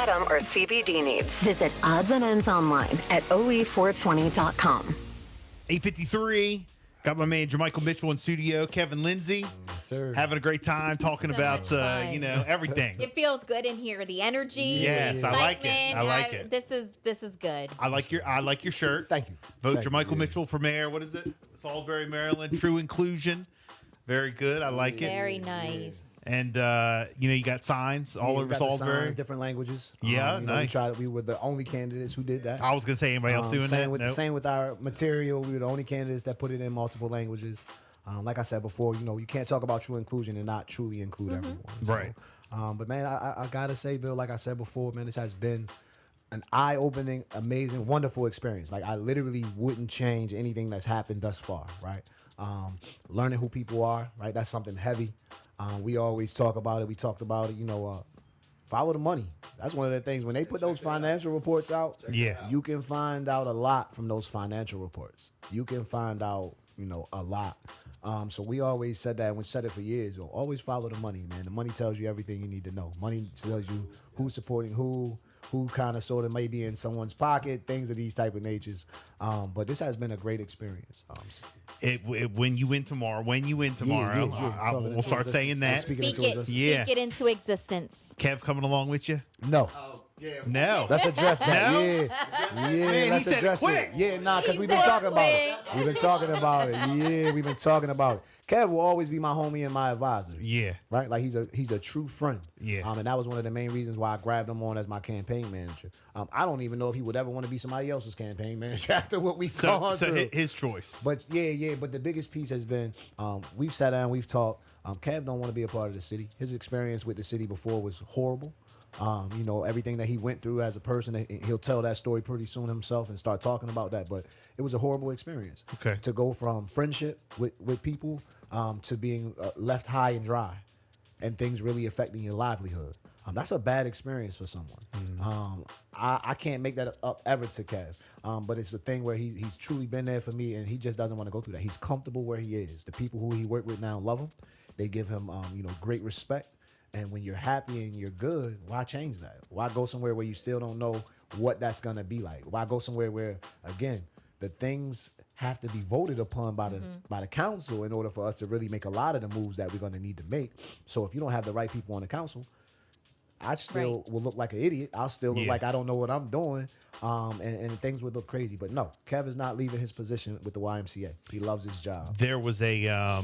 or CBD needs. Visit Odds and Ends online at OE420.com. 8:53. Got my man Jermichael Mitchell in studio. Kevin Lindsay. Yes, sir. Having a great time talking about, everything. It feels good in here. The energy. Yes, the I like it. I like it. This is good. I like your shirt. Thank you. Vote Thank Jermichael you. Mitchell for mayor. What is it? Salisbury, Maryland. True inclusion. Very good. I like it. Very nice. And you got signs all over Salisbury. Signs, different languages. Yeah, nice. We were the only candidates who did that. I was gonna say anybody else doing that. Nope. Same with our material. We were the only candidates that put it in multiple languages. Like I said before, you can't talk about true inclusion and not truly include everyone. So, Right. But man, I gotta say, Bill, like I said before, man, this has been an eye-opening, amazing, wonderful experience. Like I literally wouldn't change anything that's happened thus far, right? Learning who people are, right? That's something heavy. We always talk about it. We talked about it, follow the money. That's one of the things. When they put those financial reports out, you can find out a lot from those financial reports. You can find out, a lot. So we always said that, and we said it for years. Always follow the money, man. The money tells you everything you need to know. Money tells you who's supporting who kind of sort of may be in someone's pocket, things of these type of natures. But this has been a great experience. When you win tomorrow, we'll start saying that. Speak it into existence. Kev coming along with you? No. Yeah. No. Let's address that. No? Yeah, Man, let's he said address quick. it. Yeah, because we've been talking about it. We've been talking about it. Yeah, we've been talking about it. Kev will always be my homie and my advisor. Yeah. Right? Like he's a true friend. Yeah. And that was one of the main reasons why I grabbed him on as my campaign manager. I don't even know if he would ever want to be somebody else's campaign manager after what we've gone through. So his choice. But but the biggest piece has been we've sat down, we've talked. Kev don't want to be a part of the city. His experience with the city before was horrible. Everything that he went through as a person, he'll tell that story pretty soon himself and start talking about that. But it was a horrible experience. Okay. To go from friendship with people to being left high and dry and things really affecting your livelihood. That's a bad experience for someone. Mm-hmm. I can't make that up ever to Kev. But it's a thing where he's truly been there for me, and he just doesn't want to go through that. He's comfortable where he is. The people who he worked with now love him. They give him great respect. And when you're happy and you're good, why change that? Why go somewhere where you still don't know what that's going to be like? Why go somewhere where, again, the things have to be voted upon by the council in order for us to really make a lot of the moves that we're going to need to make? So if you don't have the right people on the council, I still will look like an idiot. I'll still look like I don't know what I'm doing. And things would look crazy. But no, Kev is not leaving his position with the YMCA. He loves his job. There was a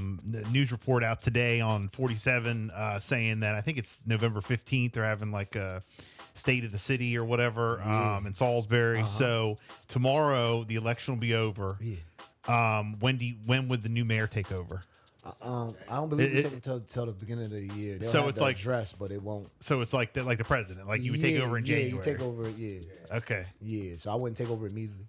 news report out today on 47 saying that I think it's November 15th. They're having like a state of the city or whatever in Salisbury. So tomorrow the election will be over. Yeah. When would the new mayor take over? I don't believe it until the beginning of the year. They'll so have it's the like address, but it won't. So it's like the president, like you would take over in January. Yeah, you take over. Yeah. Okay. Yeah, so I wouldn't take over immediately.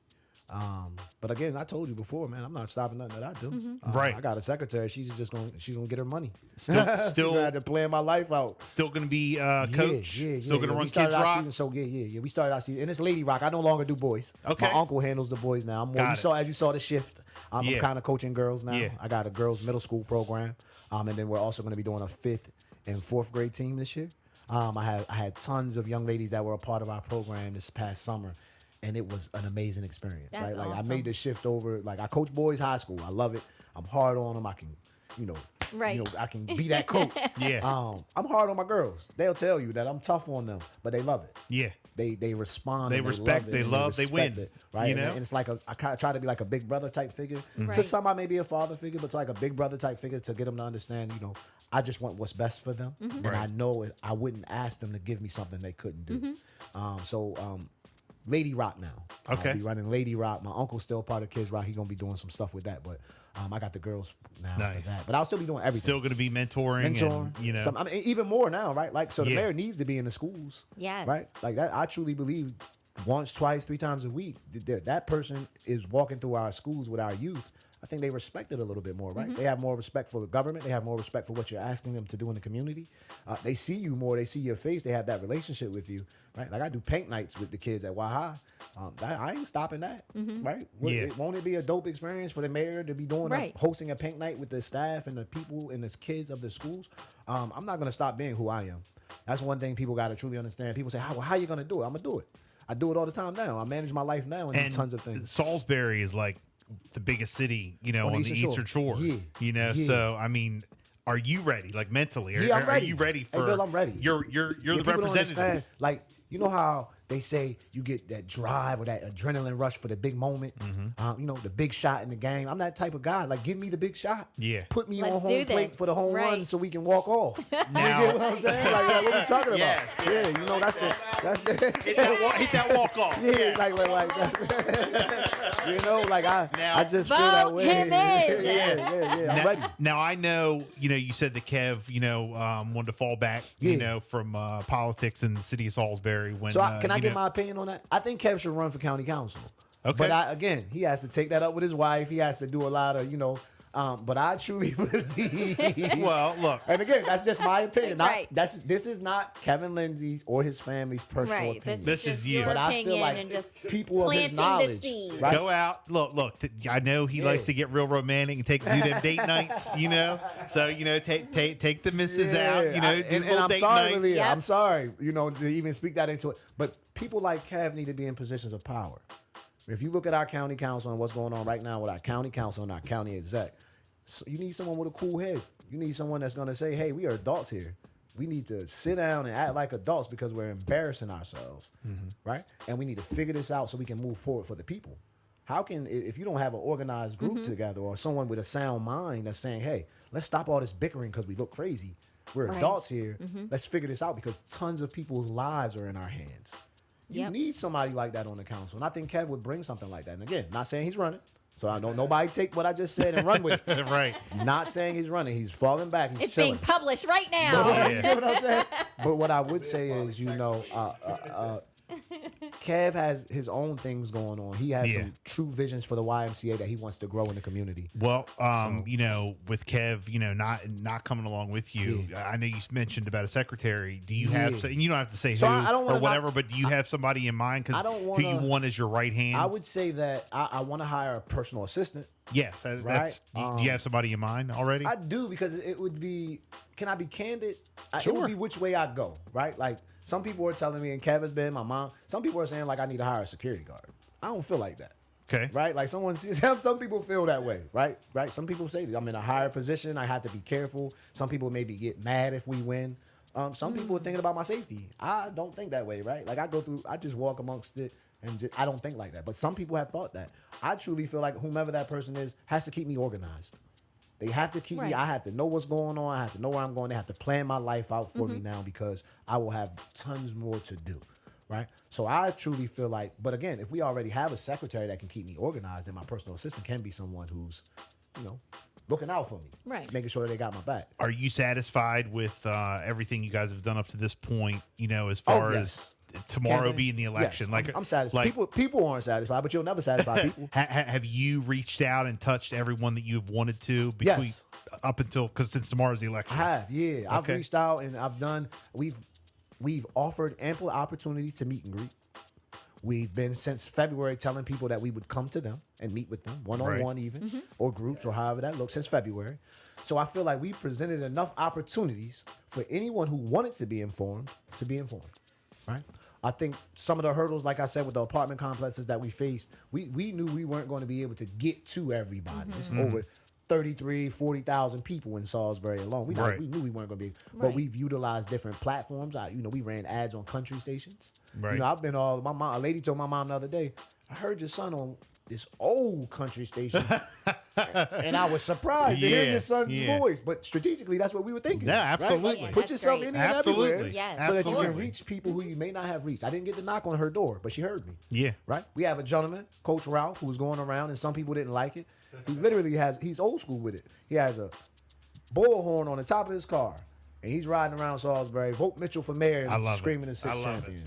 But again, I told you before, man, I'm not stopping nothing that I do. Right. I got a secretary. She's gonna get her money. Still, I had to plan my life out. Still gonna be coach. Still gonna run we started Kids our Rock. Season, so we started our season, and it's Lady Rock. I no longer do boys. Okay. My uncle handles the boys now. I'm more. As you saw the shift. I'm kind of coaching girls now. Yeah. I got a girls middle school program, and then we're also going to be doing a 5th and 4th grade team this year. I had tons of young ladies that were a part of our program this past summer, and it was an amazing experience. That's right, like awesome. I made the shift over. Like I coach boys high school. I love it. I'm hard on them. I can, I can be that coach. Yeah. I'm hard on my girls. They'll tell you that I'm tough on them, but they love it. Yeah. They respond. They respect. They love. They win. It, right. And it's like I kind of try to be like a big brother type figure. To some, I may be a father figure, but it's like a big brother type figure to get them to understand. I just want what's best for them, and I know I wouldn't ask them to give me something they couldn't do. Lady Rock now. Okay. I'll be running Lady Rock. My uncle's still part of Kids Rock. He's gonna be doing some stuff with that, but I got the girls now for that. But I'll still be doing everything. Still gonna be mentoring. And, I mean, even more now, right? Like, so the mayor needs to be in the schools. Yes. Right? Like that. I truly believe once, twice, 3 times a week, that person is walking through our schools with our youth. I think they respect it a little bit more, right? They have more respect for the government. They have more respect for what you're asking them to do in the community. They see you more. They see your face. They have that relationship with you, right? Like I do paint nights with the kids at Waha. I ain't stopping that, right? Won't it be a dope experience for the mayor to be doing hosting a paint night with the staff and the people and the kids of the schools? I'm not going to stop being who I am. That's one thing people got to truly understand. People say, how you going to do it? I'm going to do it. I do it all the time now. I manage my life now and do tons of things. Salisbury is like the biggest city, on the Eastern Shore. Yeah. So I mean, are you ready? Like mentally? I'm ready. Are you ready for? Hey, Bill, I'm ready. You're the representative. Like, you know how they say you get that drive or that adrenaline rush for the big moment, the big shot in the game. I'm that type of guy. Like, give me the big shot. Yeah. Put me Let's on home do plate this. for the home run so we can walk off. Now, you get what I'm saying? Like what we talking about? Yes. Yeah, that's the hit that walk off. yeah, like that. I just feel Vote that way. him in. Yeah. I'm ready. Now I know, you said that Kev, wanted to fall back, from politics in the city of Salisbury. When So can I get my opinion on that? I think Kev should run for county council. Okay. But again, he has to take that up with his wife. He has to do a lot of, but I truly believe. Well, look. And again, that's just my opinion. Right. This is not Kevin Lindsay's or his family's personal opinion. This is you. your But I feel opinion like and just people of his planting knowledge, the seed. right? Go out. Look. I know he likes to get real romantic and do them date nights. So take the missus out. Do and little I'm date sorry, night. Malia. Yep. I'm sorry, to even speak that into it. But people like Kev need to be in positions of power. If you look at our county council and what's going on right now with our county council and our county exec, you need someone with a cool head. You need someone that's going to say, hey, we are adults here. We need to sit down and act like adults because we're embarrassing ourselves, right? And we need to figure this out so we can move forward for the people. How can, if you don't have an organized group together or someone with a sound mind that's saying, hey, let's stop all this bickering because we look crazy. We're adults here. Let's figure this out because tons of people's lives are in our hands. You need somebody like that on the council. And I think Kev would bring something like that. And again, not saying he's running. So I don't nobody take what I just said and run with it. Right. Not saying he's running. He's falling back. He's It's chilling. being published right now. You know what I'm saying? But what I would say is, Kev has his own things going on. He has some true visions for the YMCA that he wants to grow in the community. Well, with Kev, not coming along with you, I know you mentioned about a secretary. Do you have? And you don't have to say who I don't or wanna whatever, but do you have somebody in mind? Because who you want as your right hand? I would say that I want to hire a personal assistant. Yes, that's. Do you have somebody in mind already? I do because it would be. Can I be candid? It Sure. would be which way I go, right? Like some people are telling me, and Kev has been, my mom. Some people are saying like I need to hire a security guard. I don't feel like that. Okay. Right? Like some people feel that way, right? Right? Some people say that I'm in a higher position. I have to be careful. Some people maybe get mad if we win. Some people are thinking about my safety. I don't think that way, right? Like I just walk amongst it and I don't think like that. But some people have thought that. I truly feel like whomever that person is has to keep me organized. They have to keep me. I have to know what's going on. I have to know where I'm going. They have to plan my life out for me now because I will have tons more to do. Right. So I truly feel like, but again, if we already have a secretary that can keep me organized, then my personal assistant can be someone who's, looking out for me. Right. Making sure that they got my back. Are you satisfied with everything you guys have done up to this point? As far as tomorrow being the election, yes, I'm satisfied. People aren't satisfied, but you'll never satisfy people. Have you reached out and touched everyone that you've wanted to? Yes. Up until because since tomorrow's the election. I have, yeah. I've Okay. reached out and I've done. We've offered ample opportunities to meet and greet. We've been since February telling people that we would come to them and meet with them one-on-one even, or groups or however that looks since February. So I feel like we presented enough opportunities for anyone who wanted to be informed, right? I think some of the hurdles, like I said, with the apartment complexes that we faced, we knew we weren't going to be able to get to everybody. It's over 40,000 people in Salisbury alone. We knew we weren't going to be, but we've utilized different platforms. We ran ads on country stations. Right. I've been a lady told my mom the other day, I heard your son on this old country station. And I was surprised to hear your son's voice. But strategically, that's what we were thinking. Yeah, absolutely. Right? Yeah, Put that's yourself great. in and Absolutely. everywhere Yes. so that you can Absolutely. reach people who you may not have reached. I didn't get to knock on her door, but she heard me. Yeah. Right? We have a gentleman, Coach Ralph, who was going around, and some people didn't like it. He literally he's old school with it. He has a bullhorn on the top of his car, and he's riding around Salisbury, vote Mitchell for mayor, I and love screaming it. the six I love champions.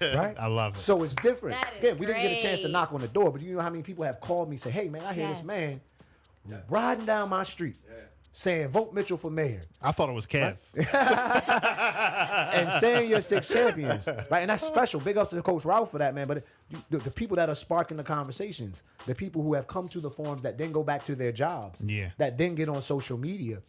it. Right? I love it. So it's different. That is Again, we didn't get a chance to great. knock on the door, but you know how many people have called me, say, hey, man, I hear this Yes. man riding down my street saying, vote Mitchell for mayor. I thought it was Kev. And saying you're six champions, right? And that's special. Big ups to Coach Ralph for that, man. But the people that are sparking the conversations, the people who have come to the forums that then go back to their jobs, Yeah. that then get on social media,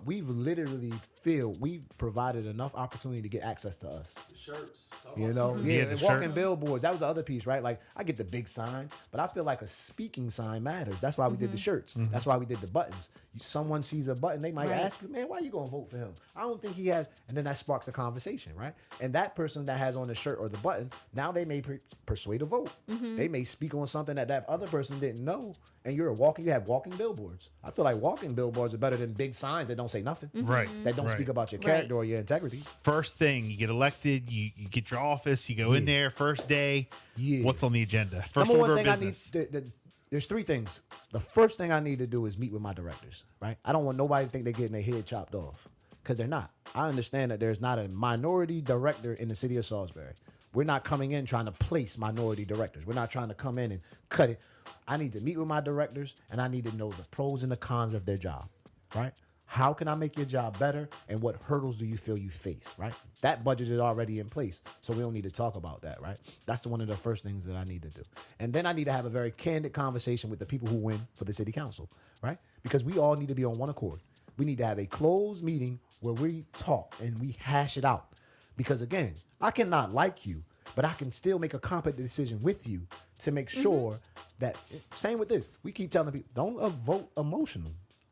we've literally feel we provided enough opportunity to get access to us. The shirts. You know, Yeah, and the walking shirts. billboards. That was the other piece, right? Like I get the big sign, but I feel like a speaking sign matters. That's why we did the shirts. That's why we did the buttons. Someone sees a button, they might ask you, man, why you gonna vote for him? I don't think he has. And then that sparks a conversation, right? And that person that has on the shirt or the button, now they may persuade a vote. They may speak on something that other person didn't know. And you have walking billboards. I feel like walking billboards are better than big signs that don't say nothing. Right. That don't right. speak about your character or your integrity. First thing, you get elected, you get your office, you go in there, first day. Yeah. What's on the agenda? First Number order one of thing business. there's three things. The first thing I need to do is meet with my directors, right? I don't want nobody to think they're getting their head chopped off because they're not. I understand that there's not a minority director in the city of Salisbury. We're not coming in trying to place minority directors. We're not trying to come in and cut it. I need to meet with my directors and I need to know the pros and the cons of their job, right? How can I make your job better? And what hurdles do you feel you face, right? That budget is already in place, so we don't need to talk about that, right? That's one of the first things that I need to do. And then I need to have a very candid conversation with the people who win for the city council, right? Because we all need to be on one accord. We need to have a closed meeting where we talk and we hash it out. Because again, I cannot like you, but I can still make a competent decision with you to make sure that, same with this, we keep telling people, don't vote emotional.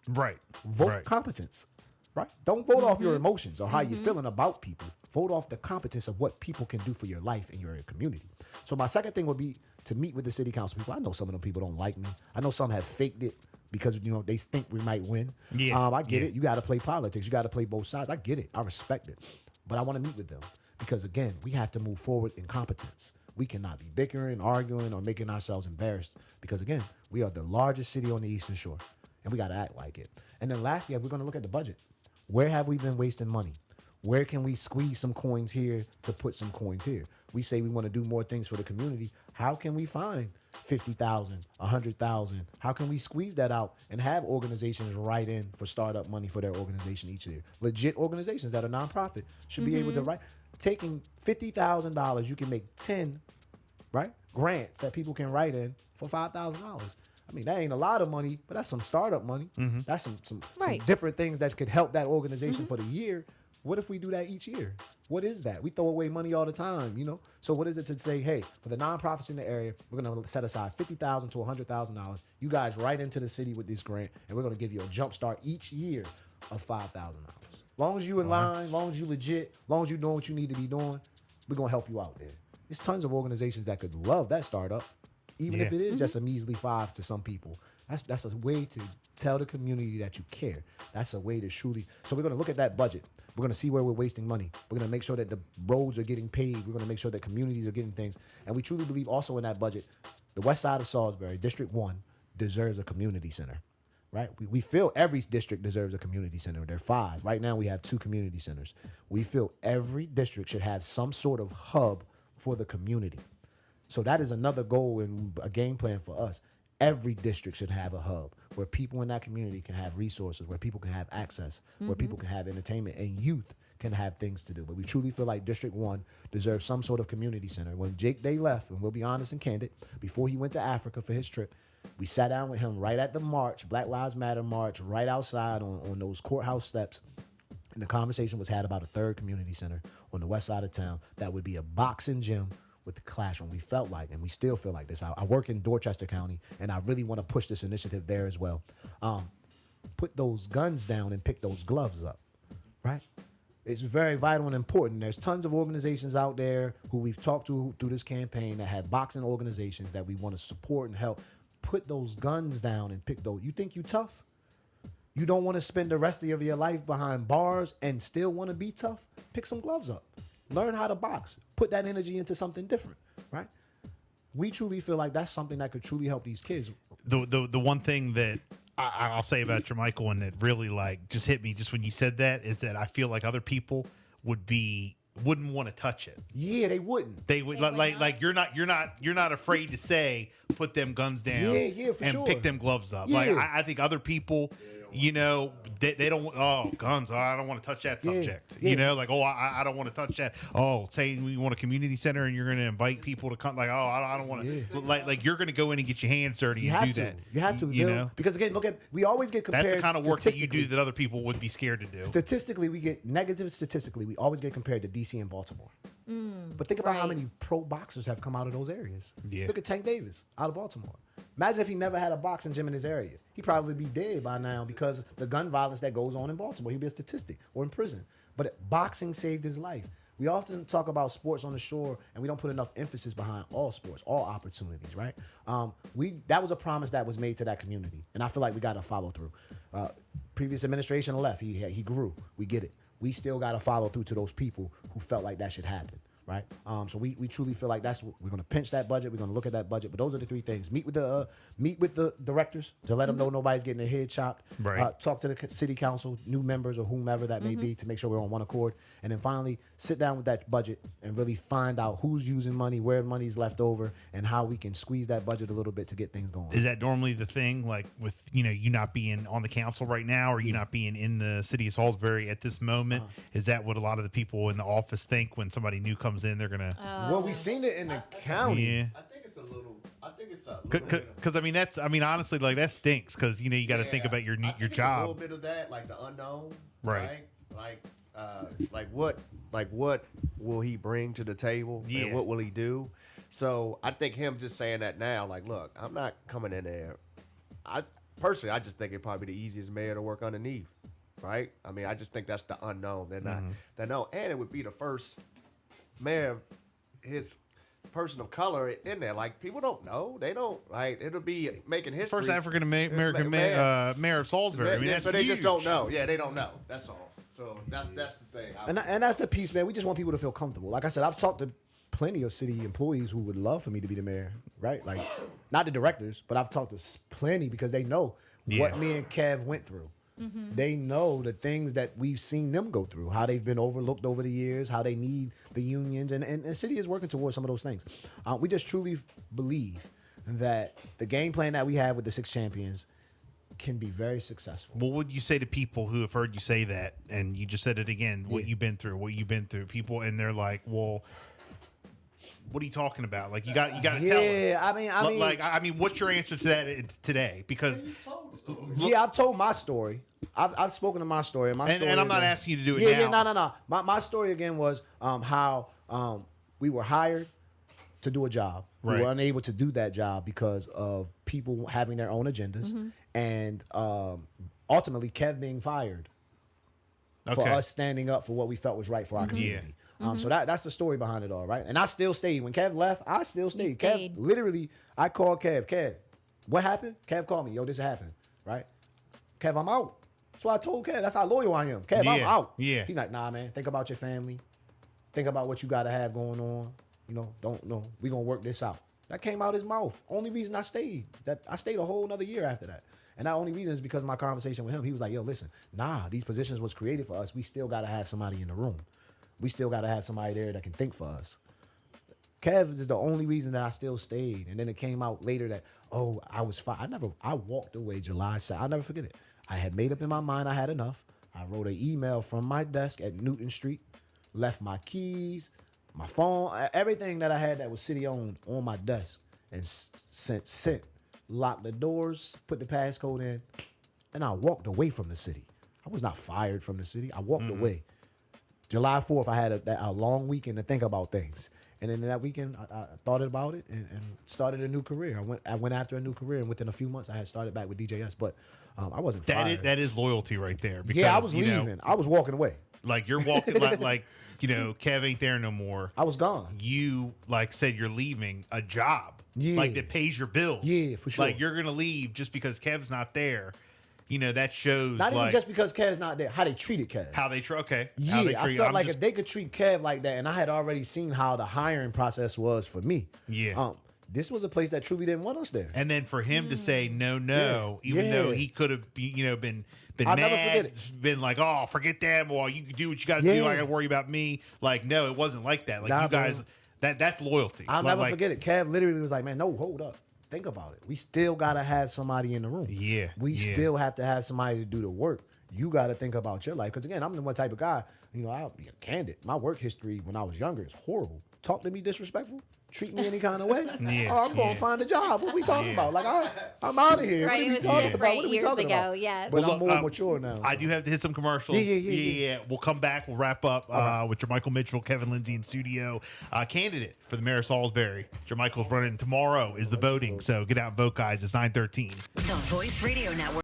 Right. Vote right. competence, right? Don't vote off your emotions or how you're feeling about people. Vote off the competence of what people can do for your life and your community. So my second thing would be to meet with the city council people. I know some of them people don't like me. I know some have faked it because, you know, they think we might win. Yeah. I get it. You got to play politics. You got to play both sides. I get it. I respect it. But I want to meet with them because, again, we have to move forward in competence. We cannot be bickering, arguing, or making ourselves embarrassed because, again, we are the largest city on the Eastern Shore. And we got to act like it. And then lastly, we're going to look at the budget. Where have we been wasting money? Where can we squeeze some coins here to put some coins here? We say we want to do more things for the community. How can we find 50,000, 100,000? How can we squeeze that out and have organizations write in for startup money for their organization each year? Legit organizations that are nonprofit should be able to write. Taking $50,000, you can make 10, right, grants that people can write in for $5,000. I mean, that ain't a lot of money, but that's some startup money. That's some different things that could help that organization for the year. What if we do that each year? What is that? We throw away money all the time, you know? So what is it to say, hey, for the nonprofits in the area, we're going to set aside $50,000 to $100,000. You guys write into the city with this grant, and we're going to give you a jump start each year of $5,000. Long as you in line, long as you legit, long as you doing what you need to be doing, we're going to help you out there. There's tons of organizations that could love that startup. Even if it is just a measly 5 to some people. That's a way to tell the community that you care. That's a way to truly. So we're going to look at that budget. We're going to see where we're wasting money. We're going to make sure that the roads are getting paid. We're going to make sure that communities are getting things. And we truly believe also in that budget, the west side of Salisbury, District 1, deserves a community center. Right? We feel every district deserves a community center. There are 5. Right now we have 2 community centers. We feel every district should have some sort of hub for the community. So that is another goal and a game plan for us. Every district should have a hub where people in that community can have resources, where people can have access, where people can have entertainment, and youth can have things to do. But we truly feel like District 1 deserves some sort of community center. When Jake Day left, and we'll be honest and candid, before he went to Africa for his trip, we sat down with him right at the march, Black Lives Matter march, right outside on those courthouse steps. And the conversation was had about a third community center on the west side of town that would be a boxing gym with the classroom. We felt like, and we still feel like this. I work in Dorchester County, and I really want to push this initiative there as well. Put those guns down and pick those gloves up, right? It's very vital and important. There's tons of organizations out there who we've talked to through this campaign that have boxing organizations that we want to support and help. Put those guns down and pick those. You think you tough? You don't want to spend the rest of your life behind bars and still want to be tough? Pick some gloves up. Learn how to box. Put that energy into something different, right? We truly feel like that's something that could truly help these kids. The one thing that I'll say about Jermichael and that really like just hit me just when you said that is that I feel like other people wouldn't want to touch it. Yeah, they wouldn't. They would like you're not afraid to say put them guns down for and sure. pick them gloves up. Yeah. Like I think other people you know, they don't. Oh, guns! Oh, I don't want to touch that subject. yeah. You know, like I don't want to touch that. Oh, saying we want a community center and you're going to invite people to come. Like I don't want to. Like you're going to go in and get your hands dirty You and have do to. that. You have to. You Bill, know, because again, look at we always get compared. that's the kind of work that you do statistically. that other people would be scared to do. Statistically, we get negative. Statistically, we always get compared to DC and Baltimore. But think about how right. many pro boxers have come out of those areas. Yeah. Look at Tank Davis out of Baltimore. Imagine if he never had a boxing gym in his area. He'd probably be dead by now because the gun violence that goes on in Baltimore. He'd be a statistic or in prison. But boxing saved his life. We often talk about sports on the shore, and we don't put enough emphasis behind all sports, all opportunities, right? That was a promise that was made to that community, and I feel like we got to follow through. Previous administration left. He grew. We get it. We still got to follow through to those people who felt like that should happen, right? So we truly feel like we're going to pinch that budget. We're going to look at that budget. But those are the three things: meet with the directors to let them know nobody's getting their head chopped. Right. Talk to the city council, new members or whomever that may be, to make sure we're on one accord. And then finally, sit down with that budget and really find out who's using money, where money's left over, and how we can squeeze that budget a little bit to get things going. Is that normally the thing, like with, you know, you not being on the council right now or you not being in the city of Salisbury at this moment? Is that what a lot of the people in the office think when somebody new comes in? They're going to... Well, we've seen it in the county. Yeah. I think it's a little bit Because, I mean, honestly, like, that stinks because, you know, you got to think about your I think it's job. a little bit of that, like the unknown, Right. Like what will he bring to the table? Yeah. And what will he do? So I think him just saying that now, like, look, I'm not coming in there. I just think it'd probably be the easiest mayor to work underneath, right? I mean, I just think that's the unknown. They're not, they know, and it would be the first mayor of his person of color in there. Like, people don't know. They don't, like, it'll be making history. First African American mayor of Salisbury. I mean, that's so they just huge. don't know. Yeah, they don't know. That's all. So that's the thing. And that's the piece, man. We just want people to feel comfortable. Like I said, I've talked to plenty of city employees who would love for me to be the mayor, right? Like, not the directors, but I've talked to plenty because they know what me and Kev went through. They know the things that we've seen them go through, how they've been overlooked over the years, how they need the unions, and the city is working towards some of those things. We just truly believe that the game plan that we have with the 6 champions can be very successful. What would you say to people who have heard you say that, and you just said it again, what you've been through, people, and they're like, well, what are you talking about? Like, you got to tell us. I mean, what's your answer to that today? Because I've told my story. I've spoken to my story, and I'm not asking you to do it now. No. My story again was how we were hired to do a job. Right. We were unable to do that job because of people having their own agendas, and ultimately Kev being fired for us standing up for what we felt was right for our community. So that's the story behind it all, right? And I still stayed. When Kev left, I still stayed. Kev, literally, I called Kev, what happened? Kev called me, yo, this happened, right? Kev, I'm out. So I told Kev, that's how loyal I am. Kev, I'm out. Yeah. He's like, nah, man, think about your family. Think about what you got to have going on. You know, we going to work this out. That came out his mouth. Only reason I stayed. I stayed a whole another year after that. And that only reason is because of my conversation with him. He was like, yo, listen, these positions was created for us. We still got to have somebody in the room. We still got to have somebody there that can think for us. Kev is the only reason that I still stayed. And then it came out later that, I was fine. I walked away July 2nd. I'll never forget it. I had made up in my mind I had enough. I wrote an email from my desk at Newton Street, left my keys, my phone, everything that I had that was city-owned on my desk, and sent. Locked the doors, put the passcode in, and I walked away from the city. I was not fired from the city. I walked away. July 4th, I had a long weekend to think about things. And then that weekend, I thought about it and started a new career. I went after a new career, and within a few months, I had started back with DJS. But I wasn't fired. That is loyalty right there. Because, I was leaving. I was walking away. Like, you're walking like Kev ain't there no more. I was gone. You, said you're leaving a job. Yeah. Like, that pays your bills. Yeah, for sure. Like, you're going to leave just because Kev's not there. You know, that shows, not even just because Kev's not there, how they treated Kev. How they treat, okay. Yeah, How they I felt like if they could treat Kev like that, and I had already seen how the hiring process was for me. Yeah. This was a place that truly didn't want us there. And then for him to say no, even though he could have, been I'll mad, never forget it. been like, oh, forget them, or you can do what you got to do. I got to worry about me. Like, no, it wasn't like that. Like, you guys, that's loyalty. I'll never forget it. Kev literally was like, man, no, hold up. think about it. We still got to have somebody in the room. Yeah. We still have to have somebody to do the work. You got to think about your life. Because, again, I'm the one type of guy, I'll be candid. My work history when I was younger is horrible. Talk to me disrespectful. Treat me any kind of way. I'm going to find a job. What we talking about? Like, I'm out of here. Right, what are it we was talking great about? What are we years talking ago, about? yeah. But Well, I'm look, more mature now. I so. do have to hit some commercials. Yeah. We'll come back. We'll wrap up with Jermichael Mitchell, Kevin Lindsay in studio. Candidate for the mayor of Salisbury. Jermichael's running tomorrow is the voting. So get out and vote, guys. It's 9:13. The Voice Radio Network.